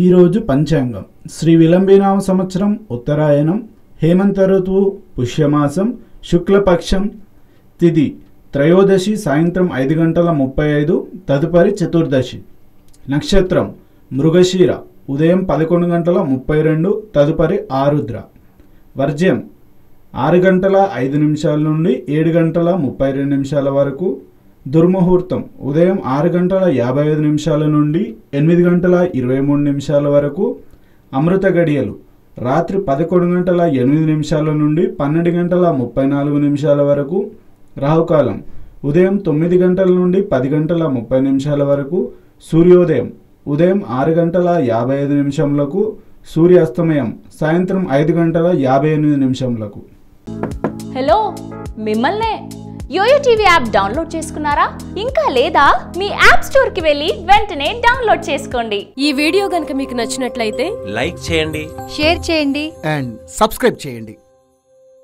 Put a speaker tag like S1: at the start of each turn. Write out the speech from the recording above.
S1: ఈరోజు పంచాంగం శ్రీ విలంబినామ సంవత్సరం ఉత్తరాయణం హేమంత ఋతువు పుష్యమాసం శుక్లపక్షం తిథి త్రయోదశి సాయంత్రం 5:35 తదుపరి చతుర్దశి నక్షత్రం మృగశిర ఉదయం 11:32 తదుపరి ఆరుద్ర వర్జ్యం 6:05 నుండి 7:32 వరకు దుర్ముహూర్తం ఉదయం 6:55 నుండి 8:23 వరకు అమృత గడియలు రాత్రి 11:08 నుండి 12:34 వరకు రాహుకాలం ఉదయం 9 గంటల నుండి 10:30 వరకు సూర్యోదయం ఉదయం 6:55 సూర్యాస్తమయం సాయంత్రం 5:58
S2: హలో మిమ్మల్నే యోయో టీవీ యాప్ డౌన్లోడ్ చేసుకున్నారా? ఇంకా లేదా? మీ యాప్ స్టోర్ కి వెళ్ళి వెంటనే డౌన్లోడ్ చేసుకోండి.
S3: ఈ వీడియో గనుక మీకు నచ్చినట్లయితే
S4: లైక్ చేయండి,
S5: షేర్ చేయండి
S6: అండ్ సబ్స్క్రైబ్ చేయండి.